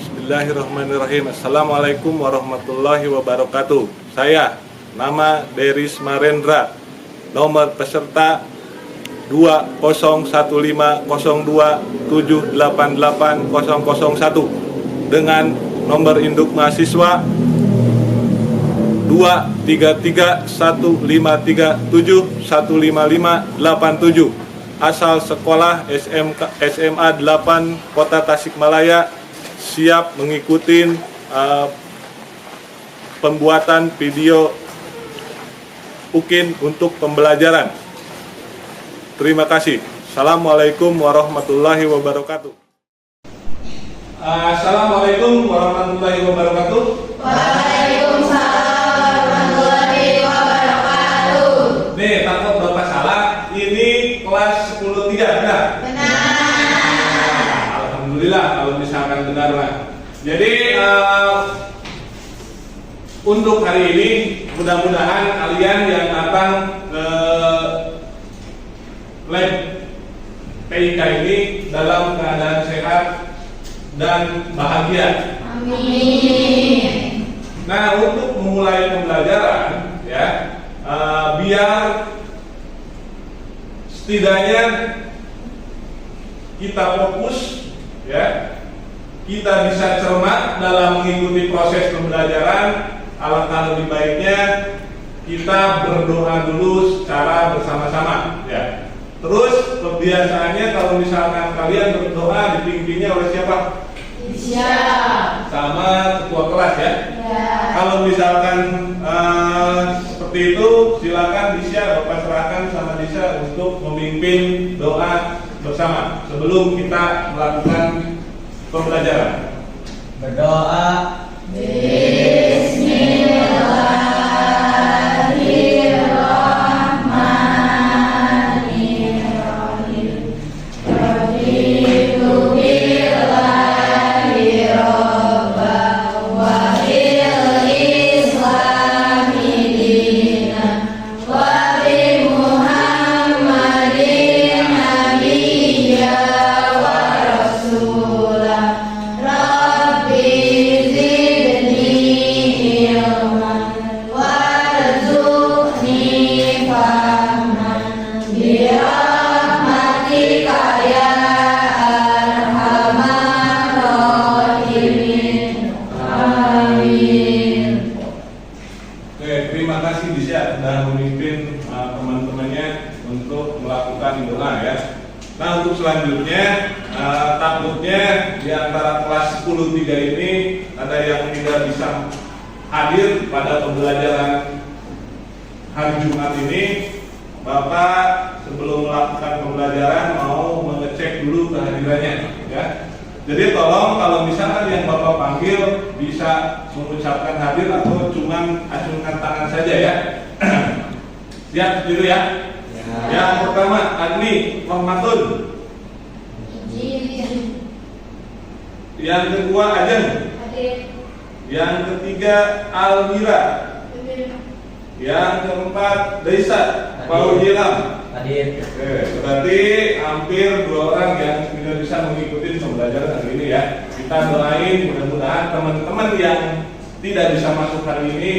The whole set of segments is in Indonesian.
Bismillahirrahmanirrahim. Assalamualaikum warahmatullahi wabarakatuh. Saya, nama Deris Marendra, nomor peserta 205020288001 dengan nomor induk mahasiswa 23315371557, asal sekolah SMA 8 Kota Tasikmalaya, siap mengikuti pembuatan video UKIN untuk pembelajaran. Terima kasih. Assalamualaikum warahmatullahi wabarakatuh. Assalamualaikum warahmatullahi wabarakatuh. Waalaikumsalam warahmatullahi wabarakatuh. Nih, takut Bapak salah. Ini kelas 10-3, benar? Alhamdulillah kalau misalkan benar, Pak. Jadi untuk hari ini mudah-mudahan kalian yang datang ke lab PIK ini dalam keadaan sehat dan bahagia. Amin. Nah, untuk memulai pembelajaran, ya, biar setidaknya kita fokus, ya, kita bisa cermat dalam mengikuti proses pembelajaran. Alangkah lebih baiknya kita berdoa dulu secara bersama-sama, ya. Terus kebiasaannya kalau misalkan kalian berdoa dipimpinnya oleh siapa? Siap. Sama ketua kelas, ya. Ya. Kalau misalkan seperti itu, silakan Disya, Bapak serahkan sama Disya untuk memimpin doa bersama sebelum kita melakukan pembelajaran. Berdoa. Bismillahirrahmanirrahim. Raditu billahi rabban wa bil islami dinan wa bi Muhammadin nabiyya wa rasulah. Rabbi zidni ilman warzuqni fahman bi rahmatika ya arhamar rahimin. Amin. Oke, terima kasih Disya sudah memimpin teman-temannya untuk melakukan doa, ya. Nah, untuk selanjutnya takutnya di antara kelas 10-3 ini ada yang tidak bisa hadir pada pembelajaran hari Jumat ini. Bapak sebelum melakukan pembelajaran mau mengecek dulu kehadirannya, ya. Jadi tolong kalau misalkan yang Bapak panggil bisa mengucapkan hadir atau cuman acungkan tangan saja, ya. Siap dulu, ya. Yang pertama Adni Muhammadun. Yang kedua Ajeng. Yang ketiga Almira. Yang keempat Daisa Paujilam. Hadir. Oke, berarti hampir 2 orang yang tidak bisa mengikuti pembelajaran hari ini, ya. Kita doain mudah-mudahan teman-teman yang tidak bisa masuk hari ini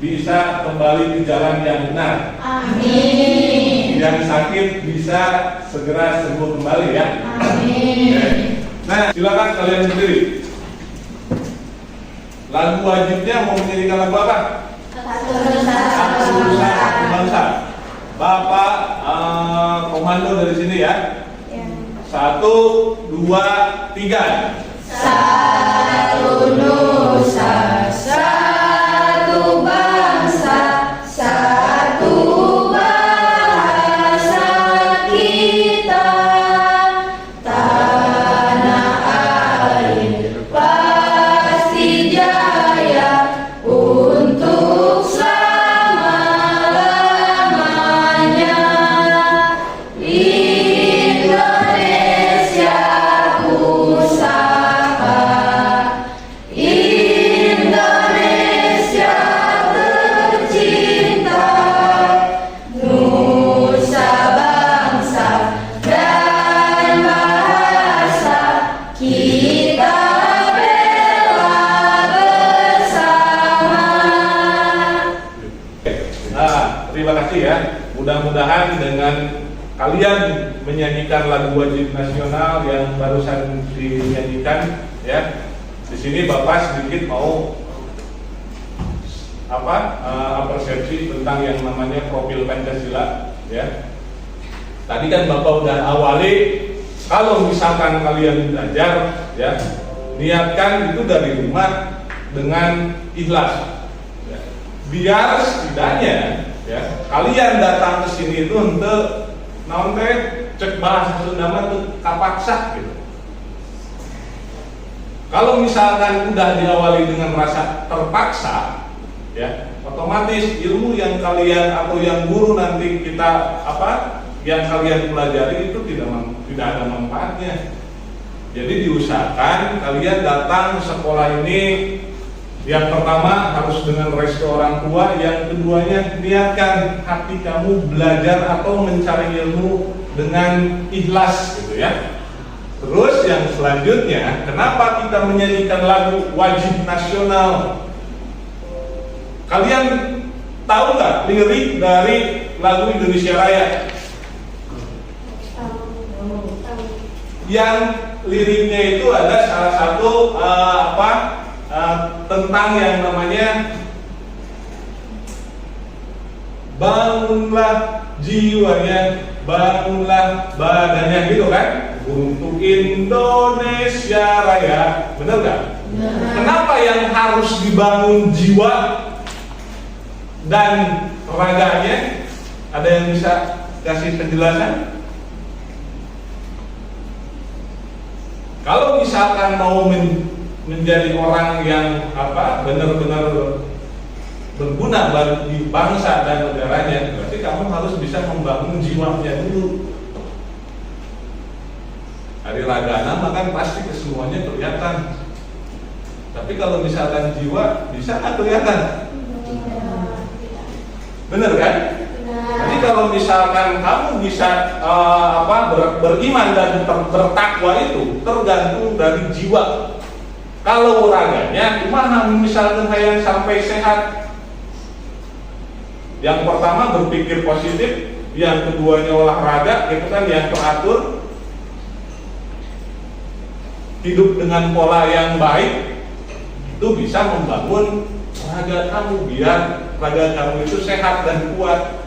bisa kembali ke jalan yang benar. Amin. Yang sakit bisa segera sembuh kembali, ya. Amin. Oke. Nah, silakan kalian berdiri. Lagu wajibnya mau menyanyikan lagu apa? Satu bangsa. Bapak komando dari sini, ya. 1, 2, 3. Satu nusa, satu bangsa, satu bahasa kita, tanah air pasti jaya untuk selama-lamanya. Indonesia ku sapa. mudah-mudahan dengan kalian menyanyikan lagu wajib nasional yang barusan dinyanyikan, ya. Di sini Bapak sedikit mau persepsi tentang yang namanya profil Pancasila, ya. Tadi kan Bapak udah awali, kalau misalkan kalian belajar, ya, niatkan itu dari rumah dengan ikhlas, ya. Biar setidaknya, ya, kalian datang ke sini itu untuk cek bahasa Sunda mah tuh kapaksa gitu. Kalau misalkan udah diawali dengan rasa terpaksa, ya, otomatis ilmu yang kalian atau yang guru nanti kita yang kalian pelajari itu tidak ada manfaatnya. Jadi diusahakan kalian datang ke sekolah ini, yang pertama harus dengan restu orang tua, yang keduanya niatkan hati kamu belajar atau mencari ilmu dengan ikhlas gitu, ya. Terus yang selanjutnya, kenapa kita menyanyikan lagu wajib nasional? Kalian tahu nggak lirik dari lagu Indonesia Raya? Yang liriknya itu ada salah satu tentang yang namanya bangunlah jiwanya, bangunlah badannya, gitu kan? Untuk Indonesia Raya, bener gak? Kenapa yang harus dibangun jiwa dan raganya? Ada yang bisa kasih penjelasan? Kalau misalkan mau menjadi orang yang benar-benar berguna bagi bangsa dan negaranya, berarti kamu harus bisa membangun jiwanya dulu. Hari ragana makan pasti kesemuanya kelihatan. Tapi kalau misalkan jiwa, bisa nggak kelihatan? Bener kan? Jadi kalau misalkan kamu bisa beriman dan bertakwa itu tergantung dari jiwa. Kalau raganya gimana? Misalkan yang sampai sehat, yang pertama berpikir positif, yang keduanya olahraga, itu kan yang teratur, hidup dengan pola yang baik, itu bisa membangun raga kamu biar raga kamu itu sehat dan kuat.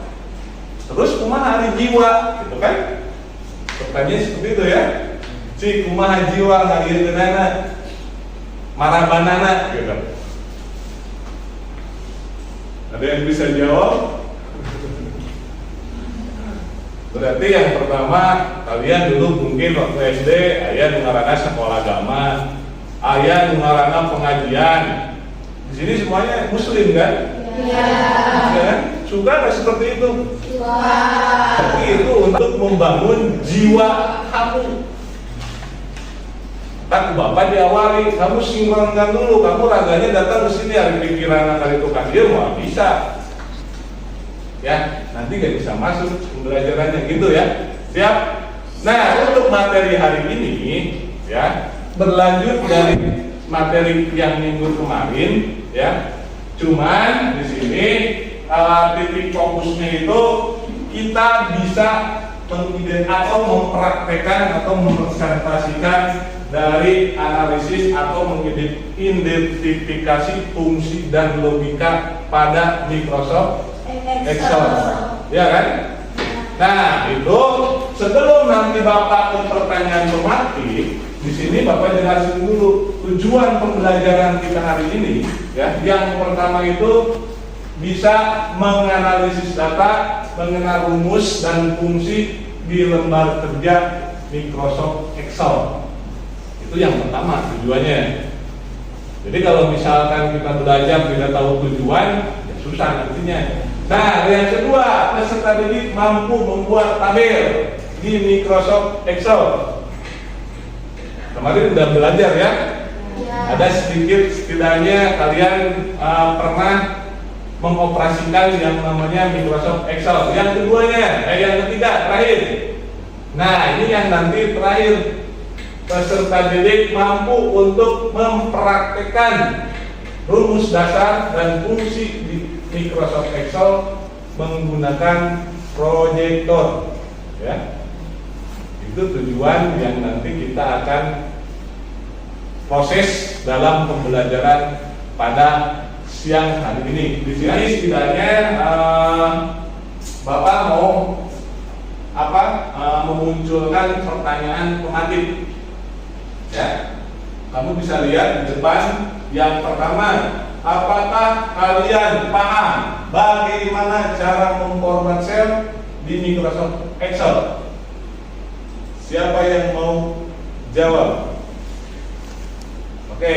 Terus kumaha hari jiwa, gitu kan? Pertanyaan seperti itu, ya. Si kumaha jiwa hari genana, marabanana, gitu. Ada yang bisa jawab? Berarti yang pertama, kalian dulu mungkin waktu SD ayah mengarahkan sekolah agama, ayah mengarahkan pengajian. Di sini semuanya muslim kan? Iya. Ya, suka nggak seperti itu? Suka. Tapi itu untuk membangun jiwa kamu. Kan Bapak diawali, kamu sinkronkan dulu, kamu raganya datang ke sini, hari pikiran hari tukang dia mau bisa. Ya, nanti gak bisa masuk pembelajarannya, gitu ya. Siap? Nah, untuk materi hari ini, ya, berlanjut dari materi yang minggu kemarin, ya. Cuman di sini titik fokusnya itu kita bisa atau mempraktekkan atau mempresentasikan dari analisis atau mengidentifikasi fungsi dan logika pada Microsoft Excel, ya kan? Nah, itu sebelum nanti Bapak ke pertanyaan tematik, di sini Bapak jelasin dulu tujuan pembelajaran kita hari ini, ya. Yang pertama itu bisa menganalisis data, mengenal rumus dan fungsi di lembar kerja Microsoft Excel. Itu yang pertama tujuannya. Jadi kalau misalkan kita belajar tidak tahu tujuan, ya susah nantinya. Nah, yang kedua, peserta didik mampu membuat tabel di Microsoft Excel. Kemarin udah belajar, ya? Ada setidaknya kalian pernah mengoperasikan yang namanya Microsoft Excel. Yang keduanya, yang ketiga, terakhir. Nah, ini yang nanti terakhir, peserta didik mampu untuk mempraktekkan rumus dasar dan fungsi di Microsoft Excel menggunakan proyektor, ya. Itu tujuan yang nanti kita akan proses dalam pembelajaran pada siang hari ini. Di sini setidaknya Bapak mau memunculkan pertanyaan pematik. Ya, kamu bisa lihat di depan. Yang pertama, apakah kalian paham bagaimana cara memformat sel di Microsoft Excel? Siapa yang mau jawab? Oke.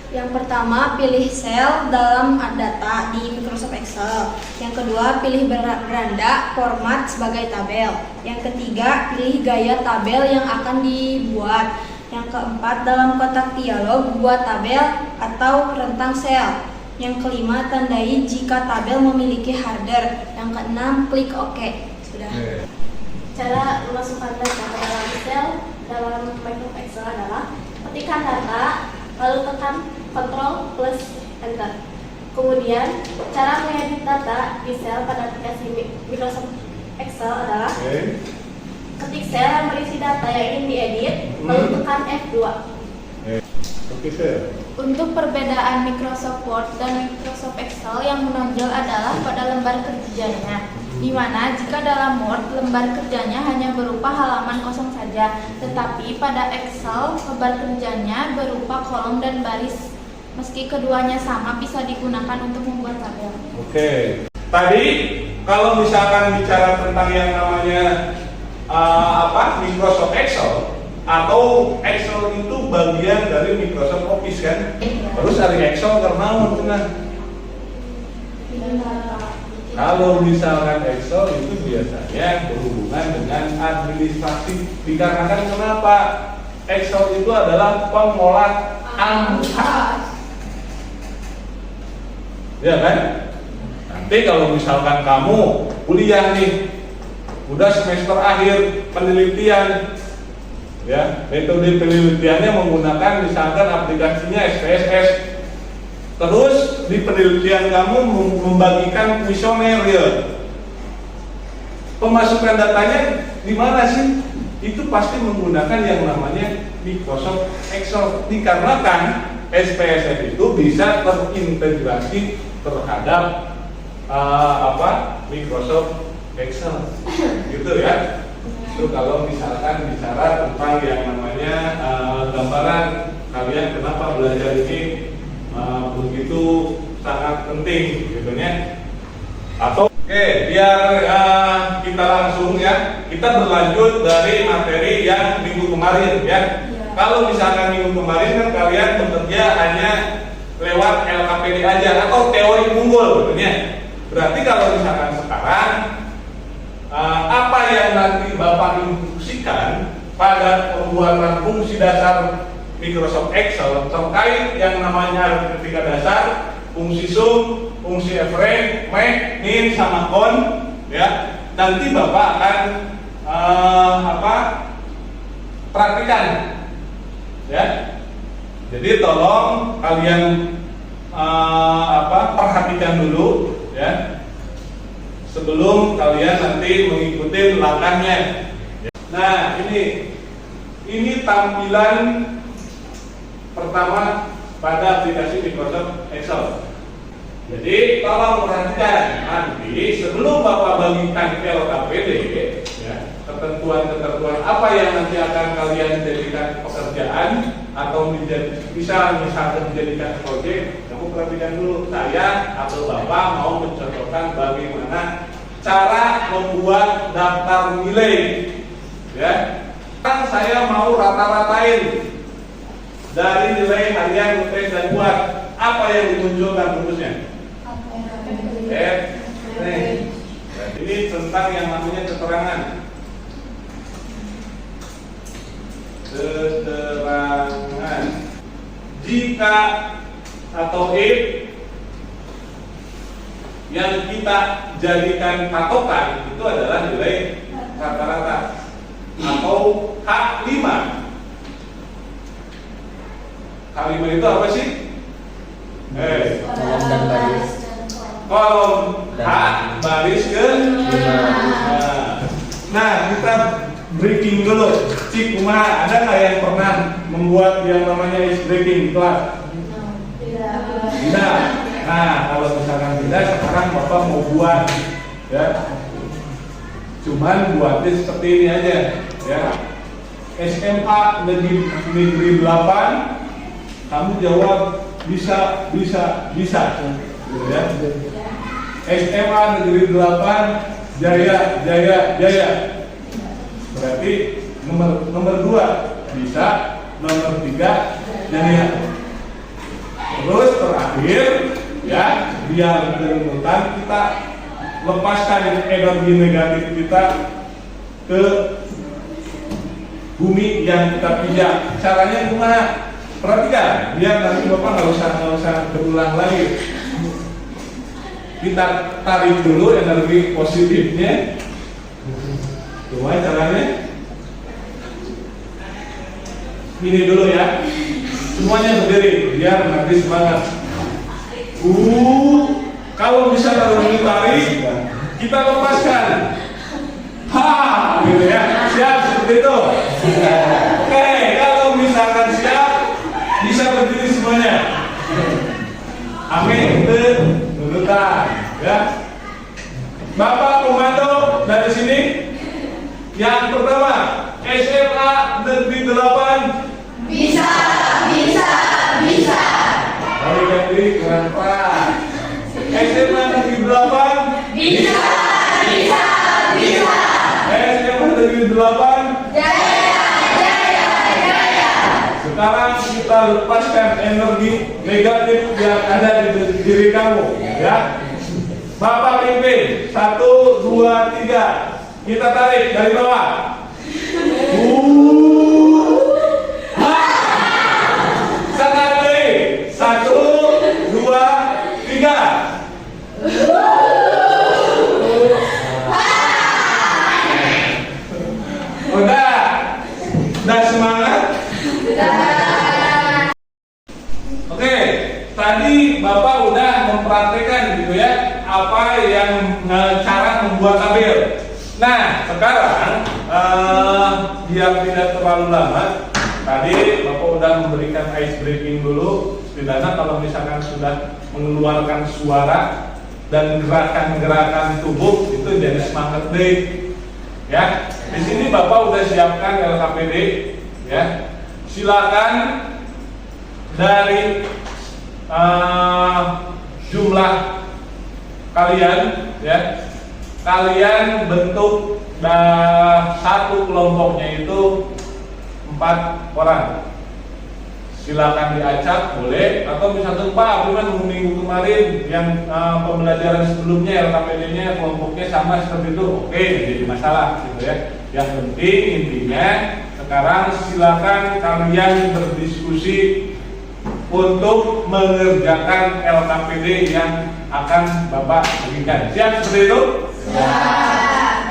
Yang pertama, pilih sel dalam data di Microsoft Excel. Yang kedua, pilih beranda format sebagai tabel. Yang ketiga, pilih gaya tabel yang akan dibuat. Yang keempat, dalam kotak dialog buat tabel atau rentang sel. Yang kelima, tandai jika tabel memiliki header. Yang keenam, klik OK. Sudah. Cara memasukkan data ke dalam sel dalam Microsoft Excel adalah ketikkan data, lalu tekan Ctrl plus Enter. Kemudian cara mengedit data di sel pada aplikasi Microsoft Excel adalah ketik sel yang berisi data yang ingin diedit, lalu tekan F2. Oke, sir. Untuk perbedaan Microsoft Word dan Microsoft Excel yang menonjol adalah pada lembar kerjanya, di mana jika dalam Word lembar kerjanya hanya berupa halaman kosong saja, tetapi pada Excel lembar kerjanya berupa kolom dan baris. Meski keduanya sama, bisa digunakan untuk membuat tabel. Oke. Tadi kalau misalkan bicara tentang yang namanya Microsoft Excel, atau Excel itu bagian dari Microsoft Office kan? Terus dari Excel karena kalau misalkan Excel itu biasanya berhubungan dengan administrasi. Dikarenakan kenapa? Excel itu adalah pengolah angka. Ya kan? Nanti kalau misalkan kamu kuliah nih, udah semester akhir penelitian, ya, metode penelitiannya menggunakan misalkan aplikasinya SPSS. Terus di penelitian kamu membagikan kuesioner, ya. Pemasukan datanya di mana sih? Itu pasti menggunakan yang namanya Microsoft Excel. Dikarenakan SPSS itu bisa terintegrasi terhadap Microsoft Excel, gitu ya. Itu kalau misalkan bicara tentang yang namanya gambaran, kalian kenapa belajar ini begitu sangat penting, gitu ya. Atau oke, biar kita langsung ya, kita berlanjut dari materi yang minggu kemarin ya. Kalau misalkan minggu kemarin kan kalian bekerja hanya lewat LKPD aja atau teori unggul, gitu ya. Berarti kalau misalkan sekarang apa yang nanti Bapak instruksikan pada pembuatan fungsi dasar Microsoft Excel terkait yang namanya aritmatika dasar, fungsi sum, fungsi average, max, min, sama con, ya. Nanti Bapak akan praktikan, ya. Jadi tolong kalian perhatikan dulu, ya, sebelum kalian nanti mengikuti langkahnya. Nah, ini tampilan pertama pada aplikasi Microsoft Excel. Jadi tolong perhatikan, nanti sebelum Bapak bagikan ke LKPD, ya, ketentuan-ketentuan apa yang nanti akan kalian jadikan pekerjaan atau bisa misalkan dijadikan proyek, kamu perhatikan dulu. Saya atau Bapak mau mencontohkan bagaimana cara membuat daftar nilai, ya. Kan saya mau rata-ratain dari nilai harian, UTS, dan buat apa yang dimunculkan rumusnya? Ini tentang yang namanya keterangan. Keterangan. Jika atau if yang kita jadikan patokan itu adalah nilai rata-rata atau H5. H5 itu apa sih? Kolom dan baris. Kolom baris ke. Nah, kita breaking dulu. Cik kumaha, ada nggak yang pernah membuat yang namanya is breaking di kelas? Tidak. Nah, kalau misalkan tidak, sekarang Bapak mau buat, ya. Cuman buatnya seperti ini aja, ya. SMA Negeri 8, kamu jawab bisa, gitu ya. SMA Negeri 8, Jaya. Berarti nomor 2 bisa, nomor 3 Jaya. Terus terakhir, ya, biar berurutan kita lepaskan energi negatif kita ke bumi yang kita pijak. Caranya gimana? Perhatikan, biar nanti Bapak nggak usah berulang lagi. Kita tarik dulu energi positifnya. Gimana caranya? Ini dulu ya. Semuanya berdiri, biar nanti semangat. Kalau bisa ditarik, kita lepaskan. Gitu ya. Siap seperti itu. Oke, kalau misalkan siap, bisa berdiri semuanya. Amin. Nurutan, ya. Bapak komando dari sini. Yang pertama, SMA Negeri 8. Bisa. Hari ganti kenapa? SMA Negeri 8. Bisa. SMA Negeri 8. Jaya. Sekarang kita lepaskan energi negatif yang ada di diri kamu, ya. Bapak pimpin 1, 2, 3. Kita tarik dari bawah. Sangat baik. 1, 2, 3. Udah semangat? Oke, tadi Bapak udah mempraktekkan gitu ya, apa yang cara membuat tabel. Nah, sekarang biar tidak terlalu lama, tadi Bapak udah memberikan ice breaking dulu. Setidaknya kalau misalkan sudah mengeluarkan suara dan gerakan-gerakan tubuh itu jadi semangat deh. Ya, di sini Bapak udah siapkan LKPD, ya. Silakan dari jumlah kalian, ya, kalian bentuk satu kelompoknya itu 4 orang. Silakan diacak boleh, atau misalkan Pak Abdullah minggu kemarin yang pembelajaran sebelumnya LKPD-nya kelompoknya sama seperti itu, oke, jadi masalah gitu ya. Yang penting intinya sekarang silakan kalian berdiskusi untuk mengerjakan LKPD yang akan Bapak berikan. Siap seperti itu?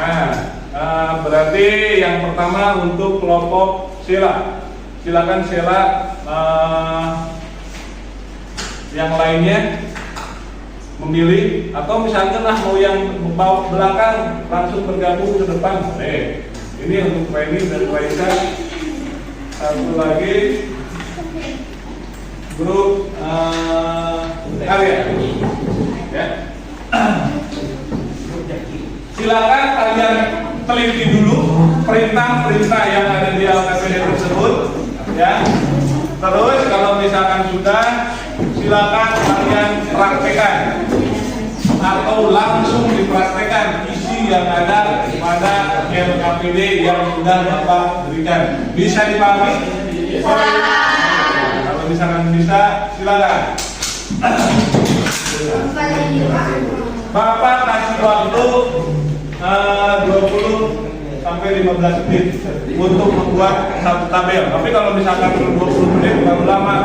Nah, berarti yang pertama untuk kelompok Sheila. Silakan Sheila, yang lainnya memilih, atau misalnya mau yang bawa belakang langsung bergabung ke depan. Ini untuk Reni dan Raisa. Satu lagi grup Arya, ya. Silakan kalian teliti dulu perintah-perintah yang ada di LKPD tersebut, ya. Terus kalau misalkan sudah, silakan kalian praktekkan atau langsung dipraktekkan isi yang ada pada LKPD yang sudah Bapak berikan. Bisa dipahami? Kalau misalkan bisa, silakan. Bapak kasih waktu 20 sampai 15 menit untuk membuat satu tabel. Tapi kalau misalkan 20 menit terlalu lama,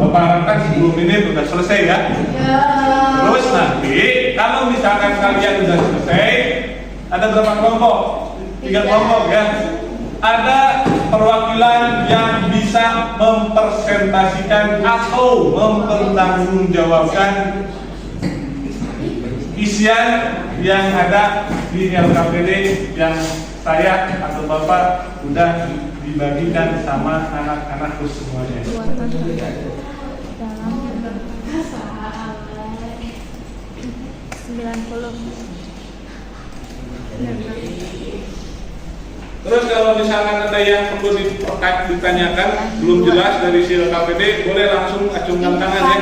Bapak harapkan 10 menit sudah selesai ya. Terus nanti kalau misalkan kalian sudah selesai, ada berapa kelompok? 3 kelompok ya. Ada perwakilan yang bisa mempresentasikan atau mempertanggungjawabkan isian yang ada di LKPD yang saya atau Bapak udah dibagikan sama anak-anakku semuanya. Terus kalau misalkan ada yang perlu ditanyakan belum jelas dari si LKPD, boleh langsung acungkan tangan ya.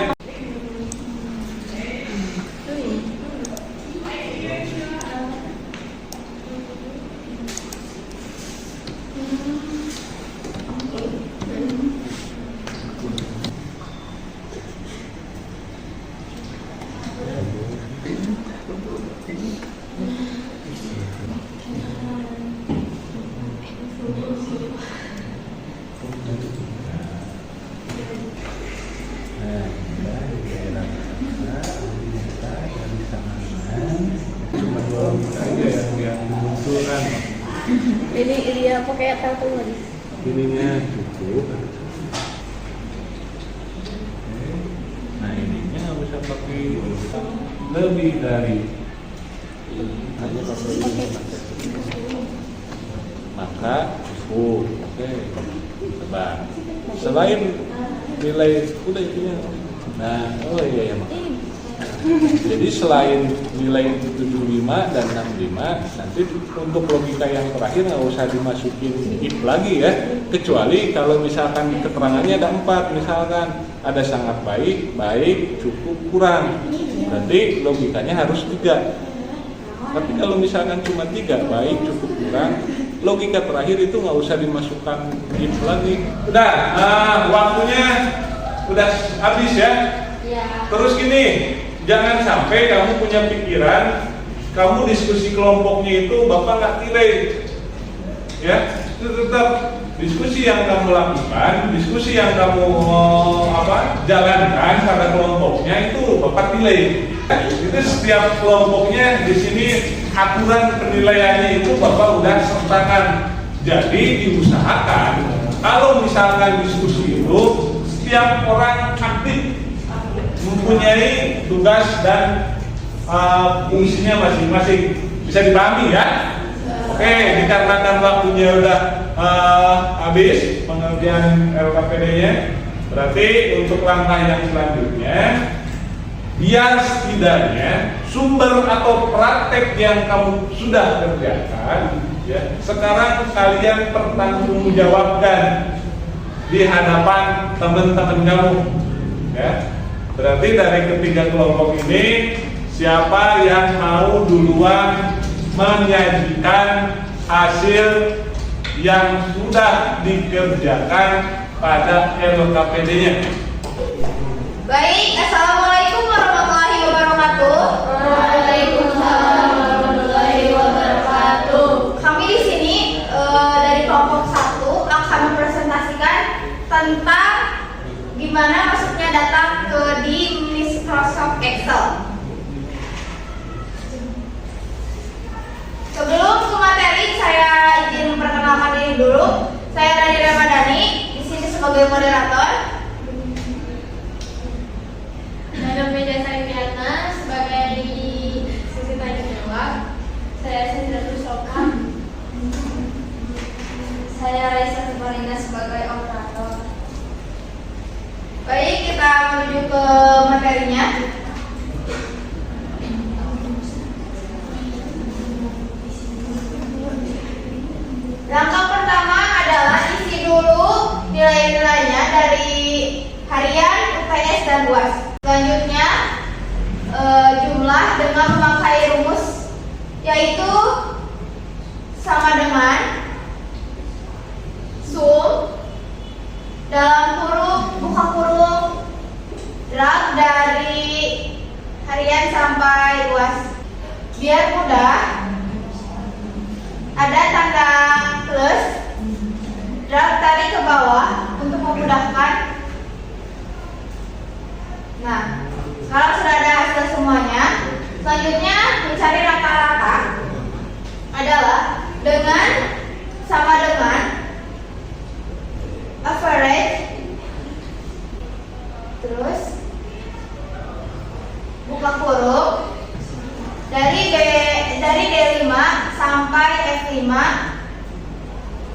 Ini dia pakai kartu lagi. Ininya cukup. Nah ininya nggak bisa pakai lebih dari maka cukup. Oke, coba. Selain nilai udah itunya. Nah, oh iya ya mak. Jadi selain nilai 75 dan 65, nanti untuk logika yang terakhir nggak usah dimasukin if lagi ya, kecuali kalau misalkan keterangannya ada 4, misalkan ada sangat baik, baik, cukup, kurang, berarti logikanya harus 3. Tapi kalau misalkan cuma 3, baik, cukup, kurang, logika terakhir itu nggak usah dimasukkan if lagi. Udah, waktunya udah habis ya. Terus gini, jangan sampai kamu punya pikiran, kamu diskusi kelompoknya itu Bapak nggak nilai, ya. Itu tetap diskusi yang kamu lakukan, diskusi yang kamu jalankan pada kelompoknya itu Bapak nilai. Itu setiap kelompoknya di sini aturan penilaiannya itu Bapak udah sertakan. Jadi diusahakan kalau misalkan diskusi itu setiap orang aktif, mempunyai tugas dan fungsinya masing-masing. Bisa dipahami ya? Oke, dikarenakan waktunya udah habis pengertian LKPD-nya, berarti untuk langkah yang selanjutnya, biar setidaknya sumber atau praktek yang kamu sudah kerjakan, ya, sekarang kalian pertanggungjawabkan di hadapan teman-teman kamu, ya. Berarti dari ketiga kelompok ini, siapa yang mau duluan menyajikan hasil yang sudah dikerjakan pada LKPD-nya? Baik, Assalamualaikum warahmatullahi wabarakatuh. Waalaikumsalam warahmatullahi wabarakatuh. Kami di sini dari kelompok 1 akan mempresentasikan tentang gimana masuknya data di Microsoft Excel. Sebelum ke materi, saya izin memperkenalkan diri dulu. Saya Nadia Ramadhani, di sini sebagai moderator. Saya Meja Saripiana sebagai di sesi tanya jawab. Saya Sindratul Soka. Saya Raisa Semarina sebagai operator. Baik, kita menuju ke materinya. Langkah pertama adalah isi dulu nilai-nilainya dari harian, UTS, dan UAS. Selanjutnya jumlah dengan memakai rumus, yaitu sama dengan sum dalam kurung, buka kurung, drag dari harian sampai UAS. Biar mudah, ada tanda plus, drag tarik ke bawah untuk memudahkan. Nah, kalau sudah ada hasil semuanya, selanjutnya mencari rata-rata adalah dengan sama dengan average, terus buka kurung, dari D5 sampai F5,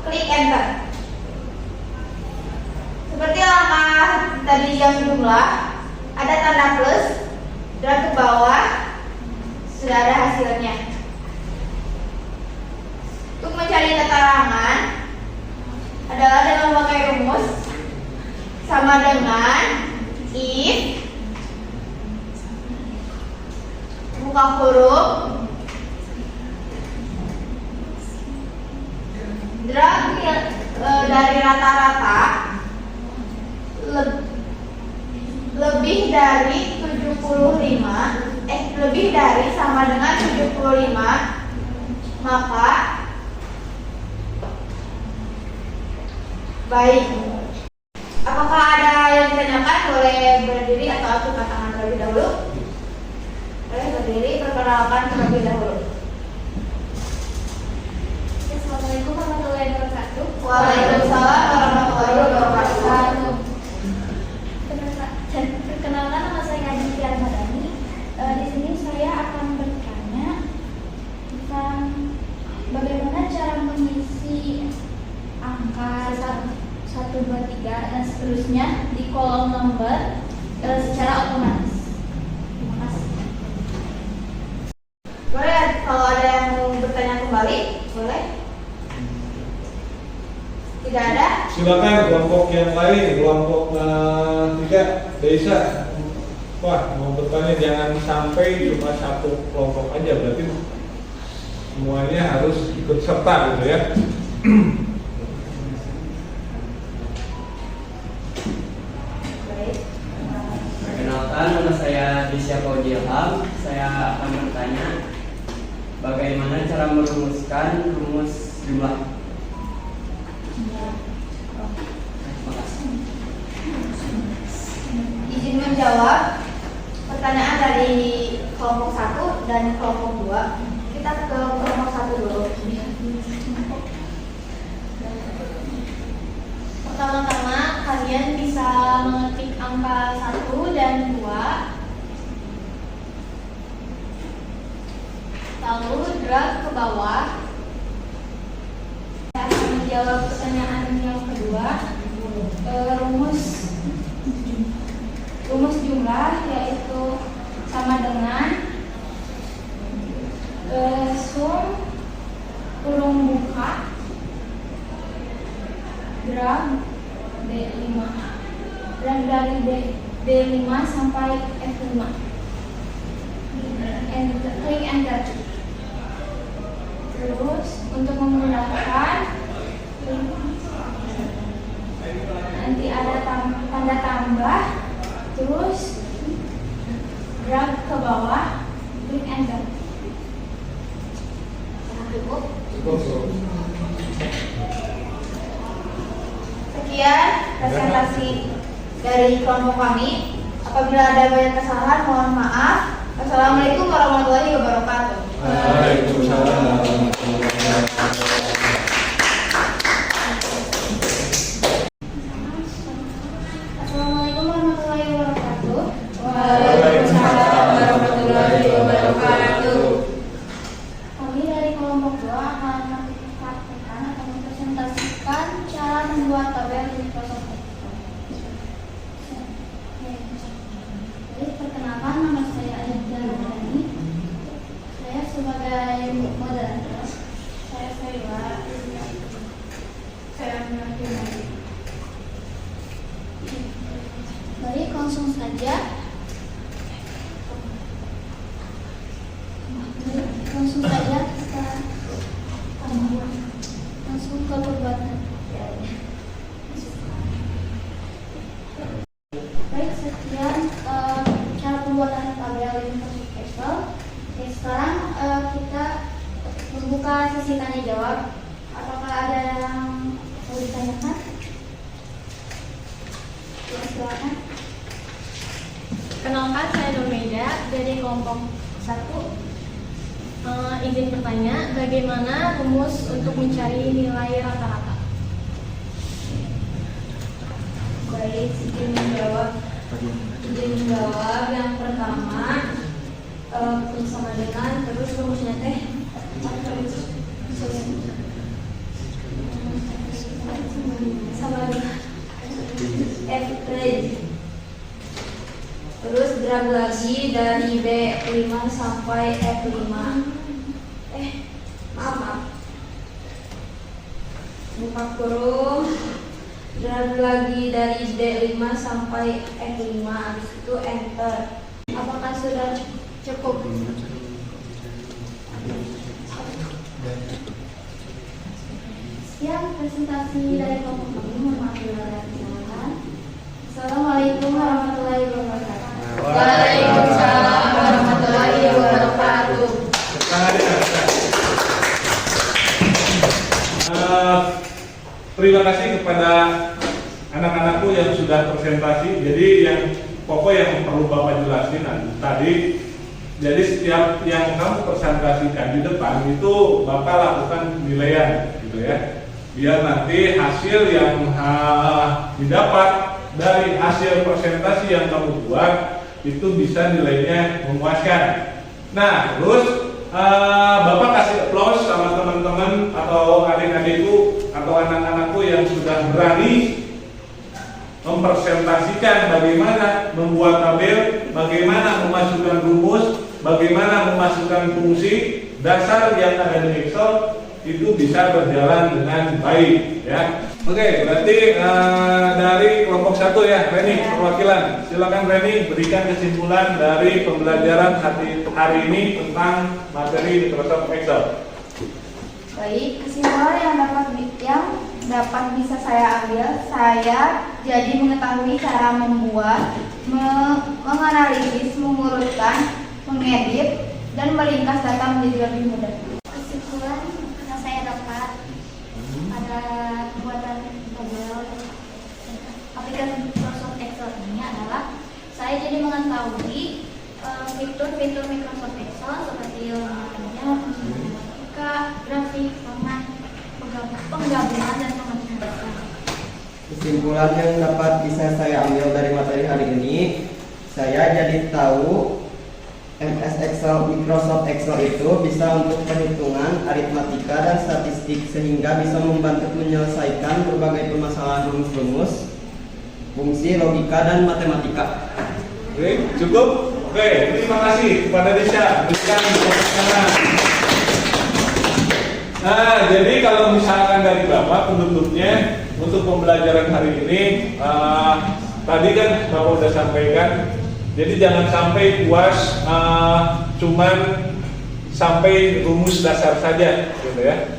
klik enter. Seperti langkah tadi yang jumlah, ada tanda plus, drag ke bawah, sudah ada hasilnya. Untuk mencari keterangan adalah dengan memakai rumus sama dengan if buka huruf drag dari rata-rata lebih dari 75 lebih dari sama dengan 75, maka baik. Apakah ada yang ditanyakan? Boleh berdiri atau angkat tangan terlebih dahulu. Boleh berdiri, perkenalkan terlebih dahulu. Assalamualaikum warahmatullahi wabarakatuh. Waalaikumsalam warahmatullahi wabarakatuh. Perkenalkan, nama saya Aditya Madani. Di sini saya akan bertanya tentang bagaimana cara mengisi angka 1, 2, 3 dan seterusnya di kolom nomor secara otomatis. Terima kasih. Boleh, kalau ada yang mau bertanya kembali, boleh. Tidak ada? Silakan kelompok yang lain, kelompok 3, Desa. Wah, mau bertanya jangan sampai cuma satu kelompok aja, berarti semuanya harus ikut serta gitu ya. Baik. Perkenalkan, nama saya Disya Faudi Ilham. Saya akan bertanya bagaimana cara merumuskan rumus jumlah. Terima kasih. Izin menjawab pertanyaan dari kelompok 1 dan kelompok 2. Kita ke kelompok 1 dulu. Pertama-tama kalian bisa mengetik angka 1 dan 2, lalu drag ke bawah. Saya akan menjawab pertanyaan yang kedua. Rumus jumlah yaitu sama dengan sum kurung buka drag D5 dan dari D5 sampai F5. Klik enter. Terus untuk memudahkan nanti ada tanda tambah, terus drag ke bawah, klik enter. Cukup. Cukup. Sekian presentasi dari kelompok kami. Apabila ada banyak kesalahan, mohon maaf. Assalamualaikum warahmatullahi wabarakatuh. Waalaikumsalam warahmatullahi wabarakatuh. Assalamualaikum warahmatullahi wabarakatuh. Waalaikumsalam warahmatullahi wabarakatuh. Kami dari kelompok 2 akan mempraktekkan atau mempresentasikan cara membuat tabel di Microsoft Excel. Jadi perkenalkan, nama saya Aditya Madani. Saya sebagai moderator. Saya Baik, langsung saja. Langsung saja kita langsung ke perbuatan. Baik, sekian cara pembuatan tabel di Microsoft Excel. Oke, sekarang kita membuka sesi tanya jawab. Apakah ada yang mau ditanyakan? Ya, silakan. Kenalkan, saya Dormeda dari kelompok 1. Izin bertanya, bagaimana rumus untuk mencari nilai rata-rata? Baik, izin menjawab yang pertama, sama dengan average. Terus drag lagi dari B5 sampai F5. Maaf. Buka kurung. Drag lagi dari D5 sampai F5. Habis itu enter. Apakah sudah cukup? Sekian presentasi dari kelompok kami. Mohon maaf bila ada kesalahan. Assalamualaikum warahmatullahi wabarakatuh. Waalaikumsalam warahmatullahi wabarakatuh. Terima kasih kepada anak-anakku yang sudah presentasi. Jadi yang pokok yang perlu Bapak jelasin tadi, jadi setiap yang kamu presentasikan di depan itu Bapak lakukan penilaian gitu ya. Biar nanti hasil yang didapat dari hasil presentasi yang kamu buat itu bisa nilainya memuaskan. Nah, terus Bapak kasih applause sama teman-teman atau adik-adikku atau anak-anakku yang sudah berani mempresentasikan bagaimana membuat tabel, bagaimana memasukkan rumus, bagaimana memasukkan fungsi dasar yang ada di Excel itu bisa berjalan dengan baik ya. Oke, berarti dari kelompok 1 ya, Reni perwakilan. Silakan Reni berikan kesimpulan dari pembelajaran hari ini tentang materi Microsoft Excel. Baik, kesimpulan yang dapat bisa saya ambil, saya jadi mengetahui cara membuat, menganalisis, mengurutkan, mengedit, dan meringkas data menjadi lebih mudah. Kesimpulan yang saya dapat pada pembuatan tabel aplikasi Microsoft Excel ini adalah saya jadi mengetahui fitur-fitur Microsoft Excel seperti lembaga, matematika, grafik, format, penggabungan dan pemecah data. Kesimpulan yang dapat bisa saya ambil dari materi hari ini, saya jadi tahu MS Excel, Microsoft Excel itu bisa untuk perhitungan, aritmatika, dan statistik sehingga bisa membantu menyelesaikan berbagai permasalahan rumus-rumus, fungsi, logika, dan matematika. Oke, cukup? Oke, terima kasih kepada Desya. Berikan tepuk tangan. Nah, jadi kalau misalkan dari Bapak penutupnya untuk pembelajaran hari ini, tadi kan Bapak udah sampaikan. Jadi jangan sampai puas cuman sampai rumus dasar saja gitu ya.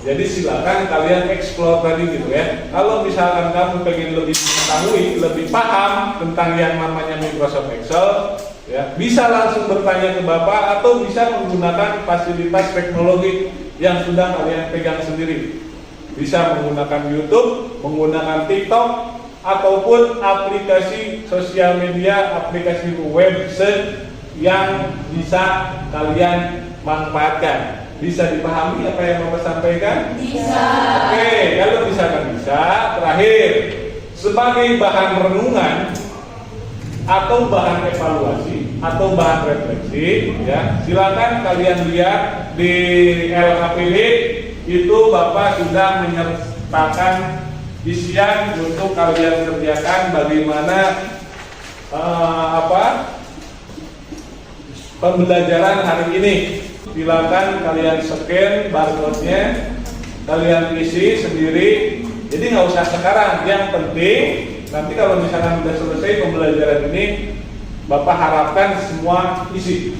Jadi silakan kalian explore tadi gitu ya. Kalau misalkan kamu pengen lebih mengetahui, lebih paham tentang yang namanya Microsoft Excel ya, bisa langsung bertanya ke Bapak atau bisa menggunakan fasilitas teknologi yang sudah kalian pegang sendiri. Bisa menggunakan YouTube, menggunakan TikTok, ataupun aplikasi sosial media, aplikasi web yang bisa kalian manfaatkan. Bisa dipahami apa yang Bapak sampaikan? Bisa. Oke, kalau misalkan bisa, terakhir sebagai bahan renungan atau bahan evaluasi atau bahan refleksi, ya silakan kalian lihat di LKPD itu Bapak sudah menyertakan isian untuk kalian kerjakan bagaimana pembelajaran hari ini. Silakan kalian scan barcode-nya, kalian isi sendiri. Jadi nggak usah sekarang. Yang penting nanti kalau misalkan sudah selesai pembelajaran ini, Bapak harapkan semua isi.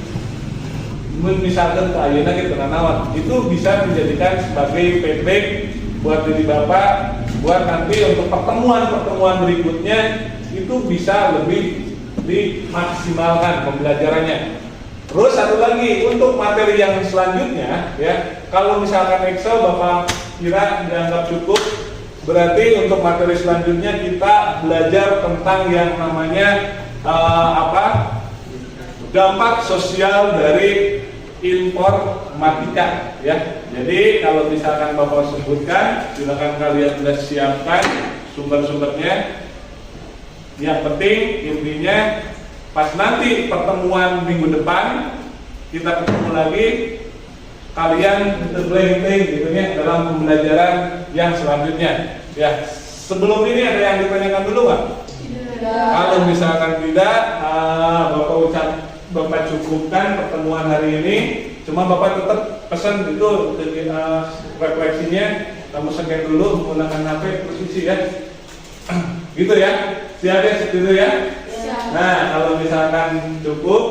Misalkan ke ayeuna gitu nanawan, itu bisa dijadikan sebagai feedback buat diri Bapak, buat nanti untuk pertemuan-pertemuan berikutnya itu bisa lebih dimaksimalkan pembelajarannya. Terus satu lagi untuk materi yang selanjutnya ya, kalau misalkan Excel Bapak kira dianggap cukup, berarti untuk materi selanjutnya kita belajar tentang yang namanya dampak sosial dari informatika ya. Jadi kalau misalkan Bapak sebutkan, silakan kalian sudah siapkan sumber-sumbernya. Yang penting intinya pas nanti pertemuan minggu depan kita ketemu lagi, kalian terbeling-beling gitu ya dalam pembelajaran yang selanjutnya. Ya, sebelum ini ada yang ditanyakan dulu nggak? Kalau misalkan tidak, Bapak cukupkan pertemuan hari ini. Cuma Bapak tetap pesan itu refleksinya kamu scan dulu menggunakan HP posisi ya. Gitu ya. Siap ya seperti itu ya. Nah, kalau misalkan cukup,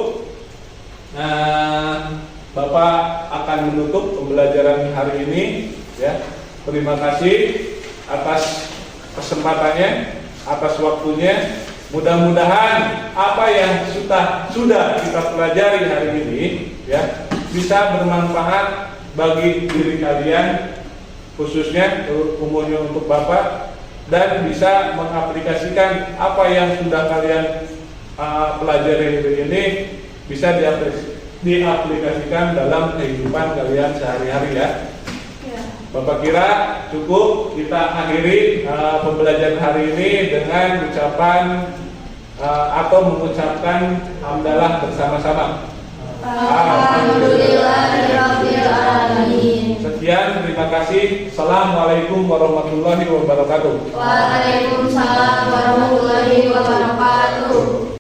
Bapak akan menutup pembelajaran hari ini ya. Terima kasih atas kesempatannya, atas waktunya. Mudah-mudahan apa yang sudah kita pelajari hari ini ya bisa bermanfaat bagi diri kalian, khususnya umumnya untuk Bapak, dan bisa mengaplikasikan apa yang sudah kalian pelajari hari ini bisa diaplikasikan dalam kehidupan kalian sehari-hari ya. Bapak kira cukup kita akhiri pembelajaran hari ini dengan ucapan atau mengucapkan hamdalah bersama-sama. Alhamdulillahirabbil alamin. Sekian, terima kasih. Assalamualaikum warahmatullahi wabarakatuh. Waalaikumsalam warahmatullahi wabarakatuh.